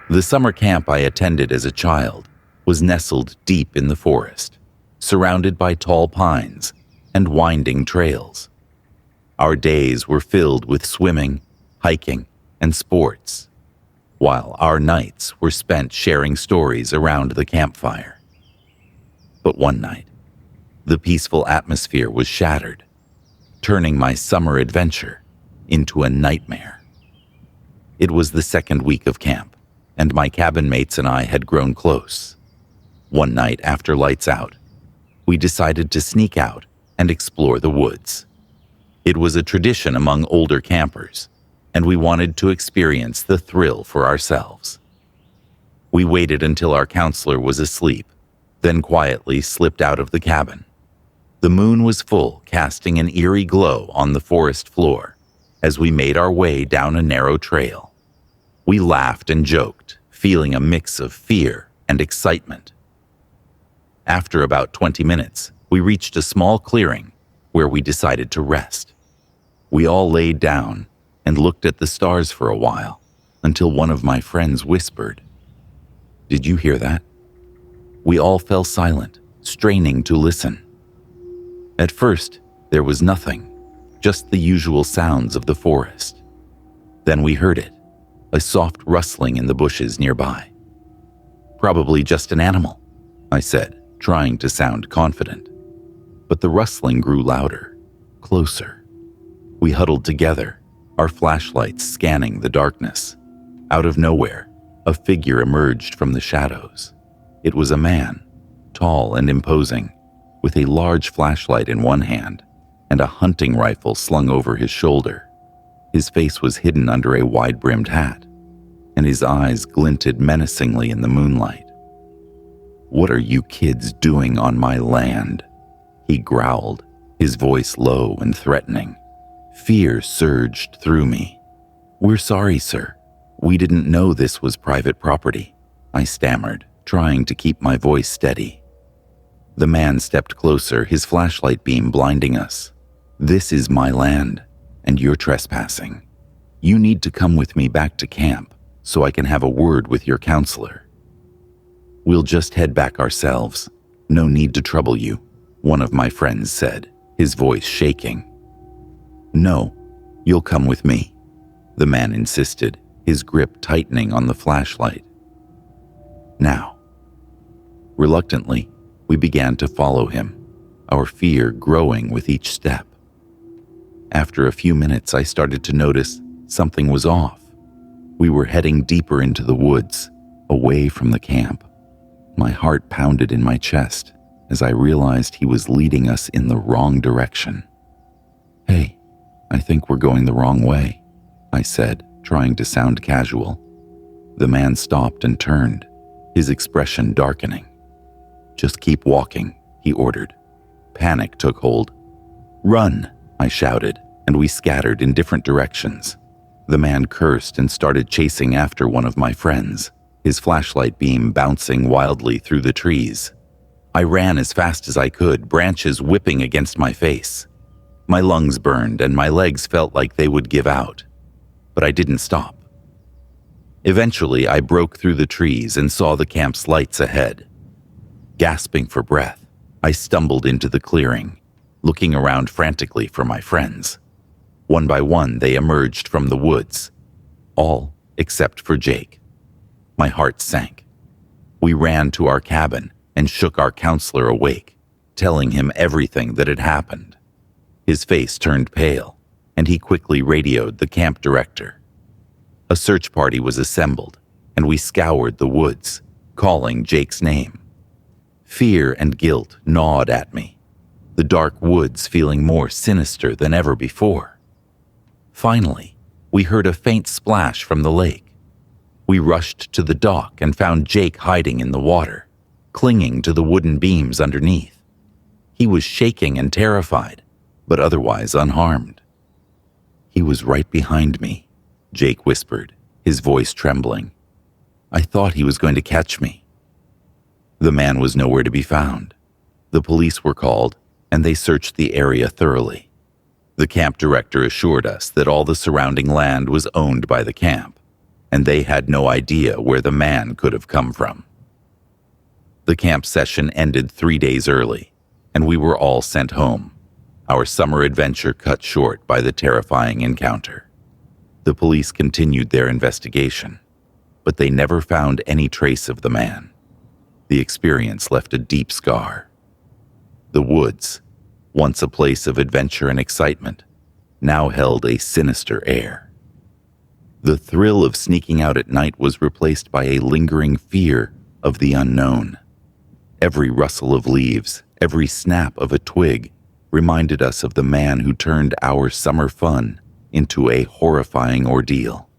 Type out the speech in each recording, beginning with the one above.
The summer camp I attended as a child was nestled deep in the forest, surrounded by tall pines and winding trails. Our days were filled with swimming, hiking, and sports, while our nights were spent sharing stories around the campfire. But one night, the peaceful atmosphere was shattered, turning my summer adventure into a nightmare. It was the second week of camp, and my cabin mates and I had grown close. One night after lights out, we decided to sneak out and explore the woods. It was a tradition among older campers, and we wanted to experience the thrill for ourselves. We waited until our counselor was asleep, then quietly slipped out of the cabin. The moon was full, casting an eerie glow on the forest floor as we made our way down a narrow trail. We laughed and joked, feeling a mix of fear and excitement. After about 20 minutes, we reached a small clearing where we decided to rest. We all laid down and looked at the stars for a while until one of my friends whispered, "Did you hear that?" We all fell silent, straining to listen. At first, there was nothing, just the usual sounds of the forest. Then we heard it, a soft rustling in the bushes nearby. "Probably just an animal," I said, trying to sound confident. But the rustling grew louder, closer. We huddled together, our flashlights scanning the darkness. Out of nowhere, a figure emerged from the shadows. It was a man, tall and imposing, with a large flashlight in one hand and a hunting rifle slung over his shoulder. His face was hidden under a wide-brimmed hat, and his eyes glinted menacingly in the moonlight. "What are you kids doing on my land?" he growled, his voice low and threatening. Fear surged through me. "We're sorry, sir. We didn't know this was private property," I stammered, trying to keep my voice steady. The man stepped closer, his flashlight beam blinding us. "This is my land, and you're trespassing. You need to come with me back to camp so I can have a word with your counselor." "We'll just head back ourselves. No need to trouble you," one of my friends said, his voice shaking. "No, you'll come with me," the man insisted, his grip tightening on the flashlight. "Now." Reluctantly, we began to follow him, our fear growing with each step. After a few minutes, I started to notice something was off. We were heading deeper into the woods, away from the camp. My heart pounded in my chest as I realized he was leading us in the wrong direction. "Hey, I think we're going the wrong way," I said, trying to sound casual. The man stopped and turned, his expression darkening. "Just keep walking," he ordered. Panic took hold. "Run!" I shouted, and we scattered in different directions. The man cursed and started chasing after one of my friends, his flashlight beam bouncing wildly through the trees. I ran as fast as I could, branches whipping against my face. My lungs burned and my legs felt like they would give out, but I didn't stop. Eventually, I broke through the trees and saw the camp's lights ahead. Gasping for breath, I stumbled into the clearing, looking around frantically for my friends. One by one, they emerged from the woods, all except for Jake. My heart sank. We ran to our cabin and shook our counselor awake, telling him everything that had happened. His face turned pale, and he quickly radioed the camp director. A search party was assembled, and we scoured the woods, calling Jake's name. Fear and guilt gnawed at me, the dark woods feeling more sinister than ever before. Finally, we heard a faint splash from the lake. We rushed to the dock and found Jake hiding in the water, clinging to the wooden beams underneath. He was shaking and terrified, but otherwise unharmed. "He was right behind me," Jake whispered, his voice trembling. "I thought he was going to catch me." The man was nowhere to be found. The police were called, and they searched the area thoroughly. The camp director assured us that all the surrounding land was owned by the camp, and they had no idea where the man could have come from. The camp session ended 3 days early, and we were all sent home, our summer adventure cut short by the terrifying encounter. The police continued their investigation, but they never found any trace of the man. The experience left a deep scar. The woods, once a place of adventure and excitement, now held a sinister air. The thrill of sneaking out at night was replaced by a lingering fear of the unknown. Every rustle of leaves, every snap of a twig reminded us of the man who turned our summer fun into a horrifying ordeal.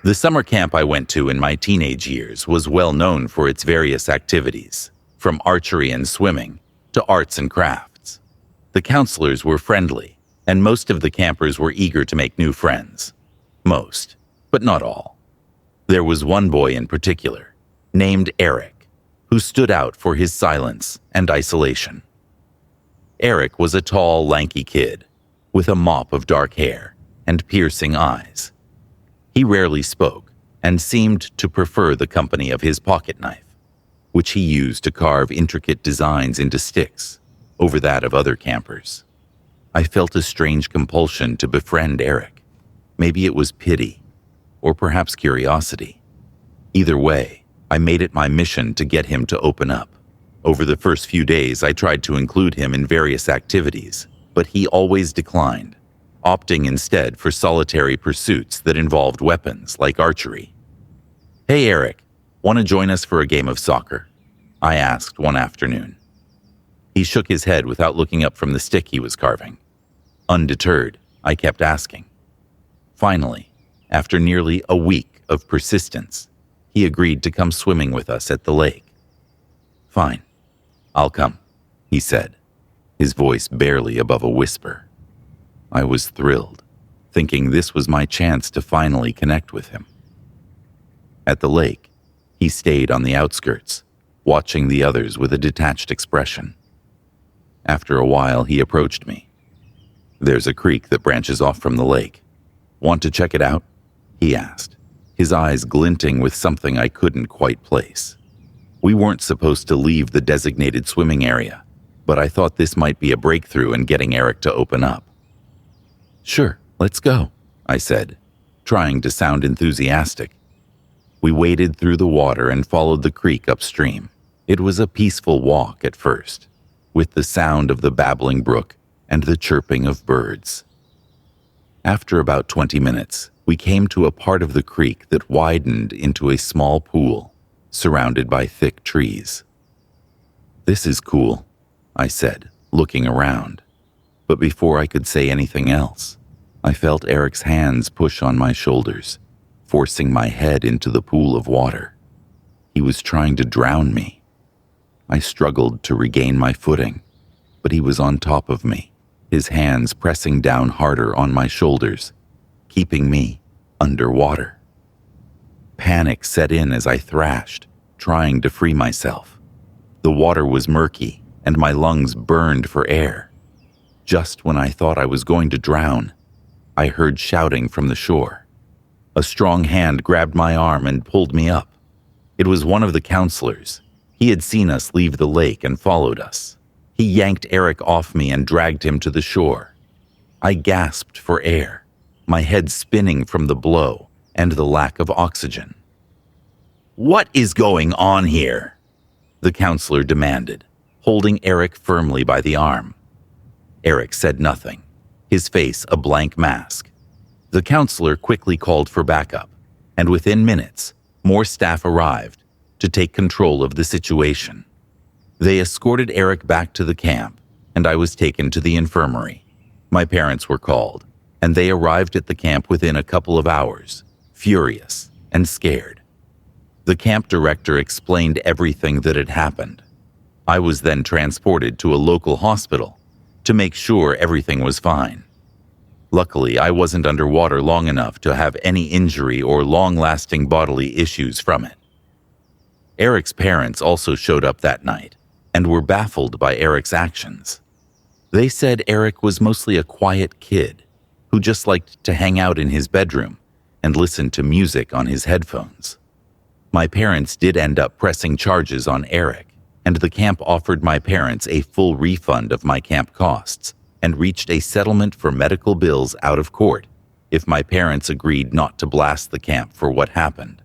The summer camp I went to in my teenage years was well known for its various activities, from archery and swimming to arts and crafts. The counselors were friendly, and most of the campers were eager to make new friends. Most, but not all. There was one boy in particular, named Eric, who stood out for his silence and isolation. Eric was a tall, lanky kid with a mop of dark hair and piercing eyes. He rarely spoke and seemed to prefer the company of his pocket knife, which he used to carve intricate designs into sticks, over that of other campers. I felt a strange compulsion to befriend Eric. Maybe it was pity, or perhaps curiosity. Either way, I made it my mission to get him to open up. Over the first few days, I tried to include him in various activities, but he always declined, opting instead for solitary pursuits that involved weapons like archery. "Hey Eric, want to join us for a game of soccer?" I asked one afternoon. He shook his head without looking up from the stick he was carving. Undeterred, I kept asking. Finally, after nearly a week of persistence, he agreed to come swimming with us at the lake. "Fine, I'll come," he said, his voice barely above a whisper. I was thrilled, thinking this was my chance to finally connect with him. At the lake, he stayed on the outskirts, watching the others with a detached expression. After a while, he approached me. "There's a creek that branches off from the lake. Want to check it out?" he asked, his eyes glinting with something I couldn't quite place. We weren't supposed to leave the designated swimming area, but I thought this might be a breakthrough in getting Eric to open up. "Sure, let's go," I said, trying to sound enthusiastic. We waded through the water and followed the creek upstream. It was a peaceful walk at first, with the sound of the babbling brook and the chirping of birds. After about 20 minutes, we came to a part of the creek that widened into a small pool, surrounded by thick trees. "This is cool," I said, looking around. But before I could say anything else, I felt Eric's hands push on my shoulders, forcing my head into the pool of water. He was trying to drown me. I struggled to regain my footing, but he was on top of me, his hands pressing down harder on my shoulders, keeping me underwater. Panic set in as I thrashed, trying to free myself. The water was murky, and my lungs burned for air. Just when I thought I was going to drown, I heard shouting from the shore. A strong hand grabbed my arm and pulled me up. It was one of the counselors. He had seen us leave the lake and followed us. He yanked Eric off me and dragged him to the shore. I gasped for air, my head spinning from the blow and the lack of oxygen. "What is going on here?" the counselor demanded, holding Eric firmly by the arm. Eric said nothing, his face a blank mask. The counselor quickly called for backup, and within minutes, more staff arrived to take control of the situation. They escorted Eric back to the camp, and I was taken to the infirmary. My parents were called, and they arrived at the camp within a couple of hours, furious and scared. The camp director explained everything that had happened. I was then transported to a local hospital to make sure everything was fine. Luckily, I wasn't underwater long enough to have any injury or long-lasting bodily issues from it. Eric's parents also showed up that night and were baffled by Eric's actions. They said Eric was mostly a quiet kid who just liked to hang out in his bedroom and listen to music on his headphones. My parents did end up pressing charges on Eric, and the camp offered my parents a full refund of my camp costs and reached a settlement for medical bills out of court if my parents agreed not to blast the camp for what happened.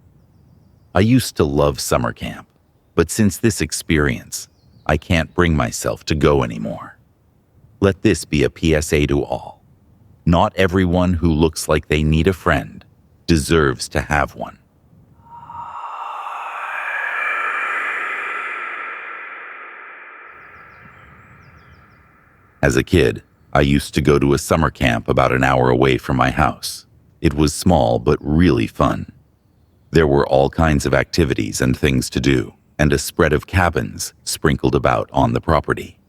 I used to love summer camp, but since this experience, I can't bring myself to go anymore. Let this be a PSA to all. Not everyone who looks like they need a friend deserves to have one. As a kid, I used to go to a summer camp about an hour away from my house. It was small but really fun. There were all kinds of activities and things to do, and a spread of cabins sprinkled about on the property.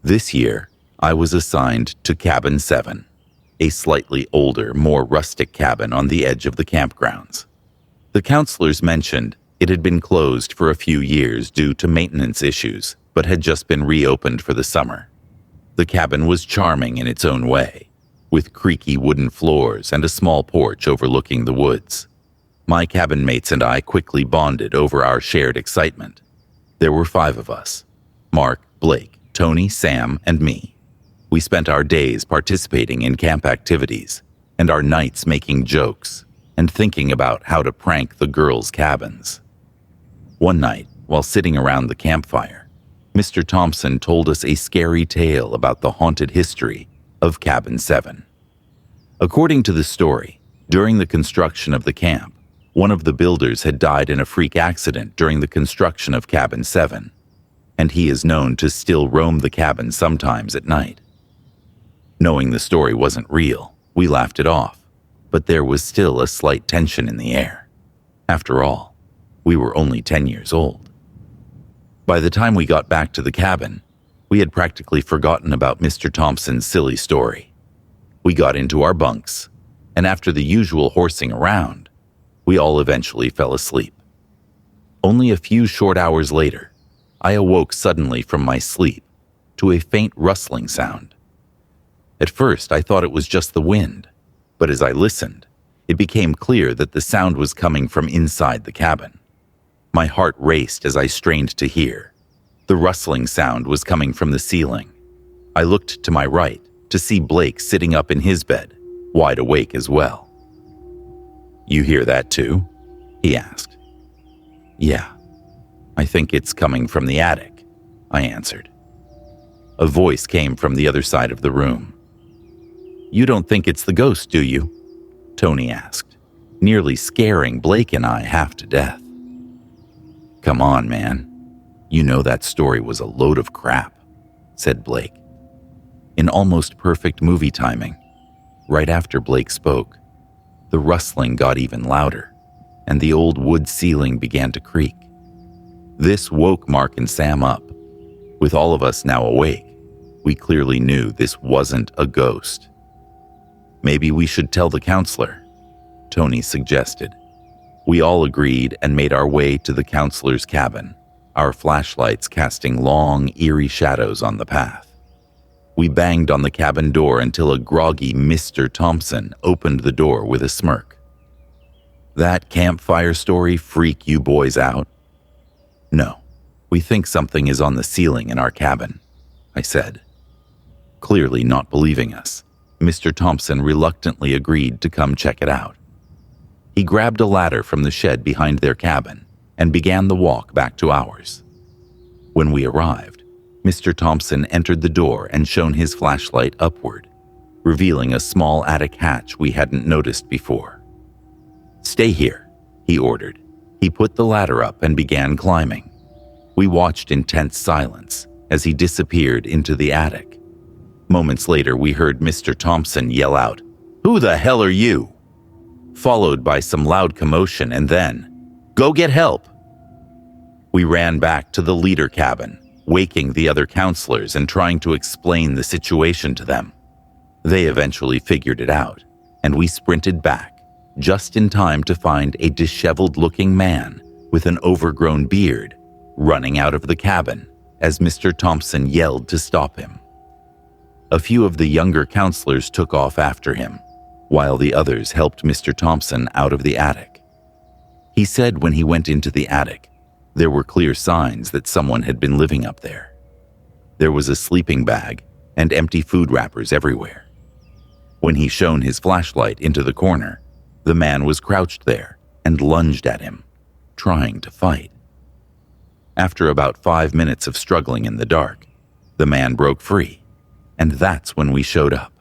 This year, I was assigned to Cabin 7, a slightly older, more rustic cabin on the edge of the campgrounds. The counselors mentioned it had been closed for a few years due to maintenance issues, but had just been reopened for the summer. The cabin was charming in its own way, with creaky wooden floors and a small porch overlooking the woods. My cabin mates and I quickly bonded over our shared excitement. There were 5 of us: Mark, Blake, Tony, Sam, and me. We spent our days participating in camp activities and our nights making jokes and thinking about how to prank the girls' cabins. One night, while sitting around the campfire, Mr. Thompson told us a scary tale about the haunted history of Cabin 7. According to the story, during the construction of the camp, one of the builders had died in a freak accident during the construction of Cabin 7, and he is known to still roam the cabin sometimes at night. Knowing the story wasn't real, we laughed it off, but there was still a slight tension in the air. After all, we were only 10 years old. By the time we got back to the cabin, we had practically forgotten about Mr. Thompson's silly story. We got into our bunks, and after the usual horsing around, we all eventually fell asleep. Only a few short hours later, I awoke suddenly from my sleep to a faint rustling sound. At first, I thought it was just the wind, but as I listened, it became clear that the sound was coming from inside the cabin. My heart raced as I strained to hear. The rustling sound was coming from the ceiling. I looked to my right to see Blake sitting up in his bed, wide awake as well. "You hear that too?" he asked. "Yeah, I think it's coming from the attic," I answered. A voice came from the other side of the room. "You don't think it's the ghost, do you?" Tony asked, nearly scaring Blake and I half to death. "Come on, man. You know that story was a load of crap," said Blake. In almost perfect movie timing, right after Blake spoke, the rustling got even louder, and the old wood ceiling began to creak. This woke Mark and Sam up. With all of us now awake, we clearly knew this wasn't a ghost. "Maybe we should tell the counselor," Tony suggested. We all agreed and made our way to the counselor's cabin, our flashlights casting long, eerie shadows on the path. We banged on the cabin door until a groggy Mr. Thompson opened the door with a smirk. "That campfire story freak you boys out?" "No, we think something is on the ceiling in our cabin," I said. Clearly not believing us, Mr. Thompson reluctantly agreed to come check it out. He grabbed a ladder from the shed behind their cabin and began the walk back to ours. When we arrived, Mr. Thompson entered the door and shone his flashlight upward, revealing a small attic hatch we hadn't noticed before. "Stay here," he ordered. He put the ladder up and began climbing. We watched in tense silence as he disappeared into the attic. Moments later, we heard Mr. Thompson yell out, "Who the hell are you?" Followed by some loud commotion and then, "Go get help!" We ran back to the leader cabin, waking the other counselors and trying to explain the situation to them. They eventually figured it out, and we sprinted back, just in time to find a disheveled-looking man with an overgrown beard running out of the cabin as Mr. Thompson yelled to stop him. A few of the younger counselors took off after him, while the others helped Mr. Thompson out of the attic. He said when he went into the attic, there were clear signs that someone had been living up there. There was a sleeping bag and empty food wrappers everywhere. When he shone his flashlight into the corner, the man was crouched there and lunged at him, trying to fight. After about 5 minutes of struggling in the dark, the man broke free, and that's when we showed up.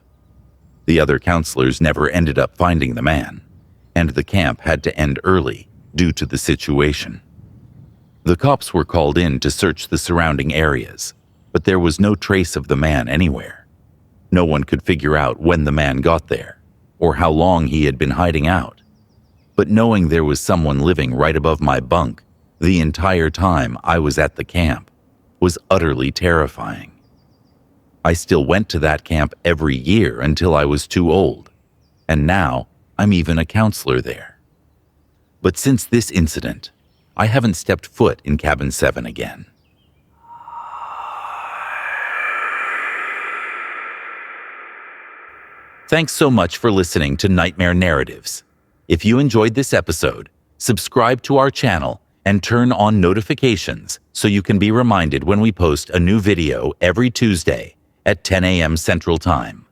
The other counselors never ended up finding the man, and the camp had to end early due to the situation. The cops were called in to search the surrounding areas, but there was no trace of the man anywhere. No one could figure out when the man got there, or how long he had been hiding out. But knowing there was someone living right above my bunk the entire time I was at the camp was utterly terrifying. I still went to that camp every year until I was too old, and now I'm even a counselor there. But since this incident, I haven't stepped foot in Cabin 7 again. Thanks so much for listening to Nightmare Narratives. If you enjoyed this episode, subscribe to our channel and turn on notifications so you can be reminded when we post a new video every Tuesday at 10 a.m. Central Time.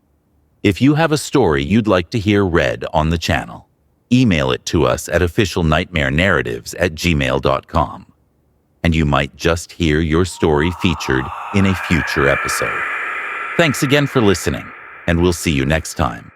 If you have a story you'd like to hear read on the channel, email it to us at officialnightmarenarratives@gmail.com, and you might just hear your story featured in a future episode. Thanks again for listening, and we'll see you next time.